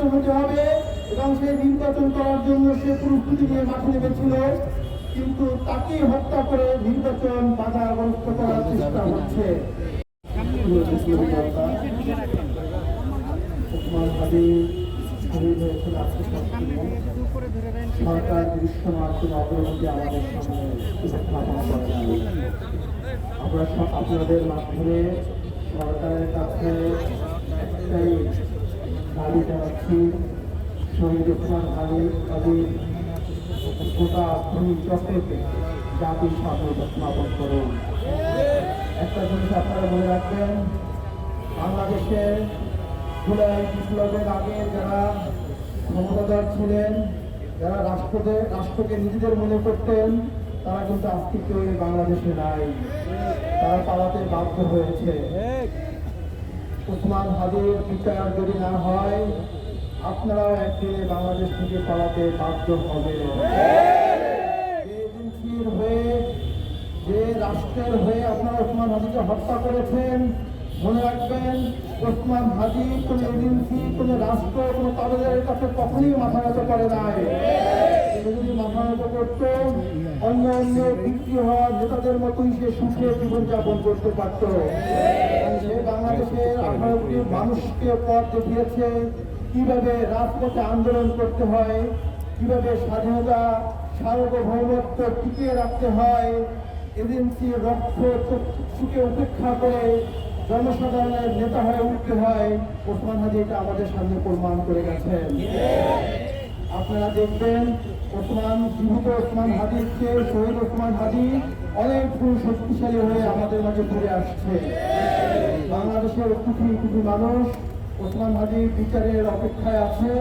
নির্বাচন হতে হবে এবং সেই নির্বাচন করার জন্য সে প্রস্তুতি নিয়ে মাঠে নেমেছিল, কিন্তু তাকে হত্যা করে নির্বাচন বাধাগ্রস্ত করার চেষ্টা হচ্ছে। সরকার দৃশ্যমান কোন অগ্রগতি আমাদের সামনে উপস্থাপন করে নাই। আমরা আপনাদের মাধ্যমে সরকারের কাছে একটাই দাবি জানাচ্ছি, শহীদ ওসমান হাদির গোটা ভূমি চক্রকে জাতির সামনে উপস্থাপন করুন। একটা জিনিস আপনারা মনে রাখবেন, বাংলাদেশে জুলাই বিপ্লবের আগে যারা ক্ষমতাধর ছিলেন, যারা রাষ্ট্রকে নিজেদের মনে করতেন, তারা কিন্তু আজকে কেউ বাংলাদেশে নাই, তারা পালাতে বাধ্য হয়েছে। ওসমান হাদির বিচার যদি না হয়, আপনারাও একদিনে বাংলাদেশ থেকে পালাতে বাধ্য হবে। এজেন্সির হয়ে, যে রাষ্ট্রের হয়ে আপনারা ওসমান হাদিকে হত্যা করেছেন, মনে রাখবেন ওসমান হাদি কোন এজেন্সি, কোন রাষ্ট্র, কোন তাবেদারের কাছে কখনই মাথা নত করে নাই। যদি মাথা নত করত, অন্য অন্য বিক্রি হওয়া নেতাদের মতোই সে সুখে জীবনযাপন করতে পারত। সে বাংলাদেশের 18 কোটি মানুষকে পথ দেখিয়েছে কিভাবে রাজপথে আন্দোলন করতে হয়, কিভাবে স্বাধীনতা সার্বভৌমত্ব টিকিয়ে রাখতে হয়। এজেন্সির রক্ত চক্ষুকে উপেক্ষা করে জনসাধারণের নেতা হয়ে উঠতে হয়। ওসমান হাদি এটা আমাদের সামনে প্রমাণ করে গেছেন। আপনারা দেখবেন জীবিত ওসমান হাদির চেয়ে শহীদ ওসমান হাদি অনেক শক্তিশালী হয়ে আমাদের মাঝে ঘুরে আসছে। বাংলাদেশের কোটি মানুষ ওসমান হাদির বিচারের অপেক্ষায় আছে।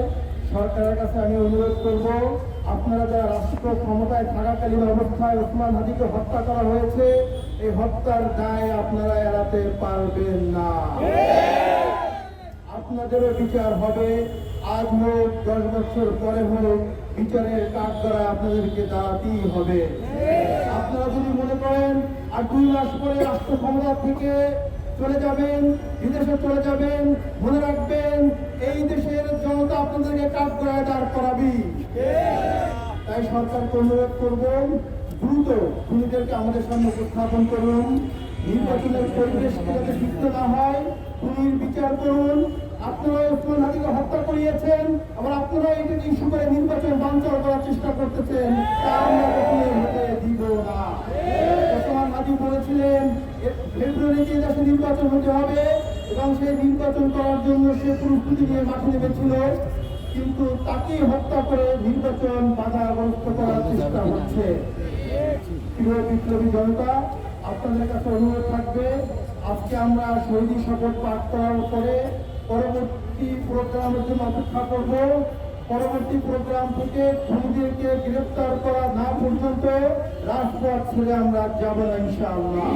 সরকারের কাছে আমি অনুরোধ করব, আপনারা যারা রাষ্ট্র ক্ষমতায় থাকাকালীন অবস্থায় ওসমান হাদিকে হত্যা করা হয়েছে, এই হত্যার দায় আপনারা এড়াতে পারবেন না। আপনাদেরও বিচার হবে, আজ হোক 10 বছর পরে হোক, বিচারের কাঠগড়ায় আপনাদেরকে দাঁড়াতেই হবে। আপনারা যদি মনে করেন আর 2 মাস পরে রাষ্ট্র ক্ষমতা থেকে চলে যাবেন, বিদেশে চলে যাবেন, মনে রাখবেন এই দেশের জনতা আপনাদেরকে কাঠগড়ায় দাঁড় করাবি। তাই সরকারকে অনুরোধ করব, দ্রুত খুনিদেরকে আমাদের সামনে উপস্থাপন করুন। নির্বাচনের পরিবেশকে যাতে বিঘ্ন না হয়, খুনির বিচার করুন। আপনারা ওসমান হাদিকে হত্যা করিয়েছেন, আবার আপনারা এটাকে ইস্যু করে নির্বাচন বানচাল করার চেষ্টা করতেছেন, তা আমরা কখনোই হতে দিব না। ওসমান হাদি বলেছিলেন ফেব্রুয়ারিতে দেশে নির্বাচন হতে হবে এবং সেই নির্বাচন করার জন্য সে প্রস্তুতি নিয়ে মাঠে নেমেছিল, কিন্তু তাকে হত্যা করে নির্বাচন বাধাগ্রস্ত করার চেষ্টা হচ্ছে। প্রিয় বিপ্লবী জনতা, আপনাদের কাছে অনুরোধ থাকবে, আজকে আমরা শহীদ শপথ পাঠ করার পরে পরবর্তী প্রোগ্রামের জন্য অপেক্ষা করব। পরবর্তী প্রোগ্রাম থেকে খুনিদেরকে গ্রেফতার করা না পর্যন্ত রাজপথ ছেড়ে আমরা যাব না ইনশাআল্লাহ।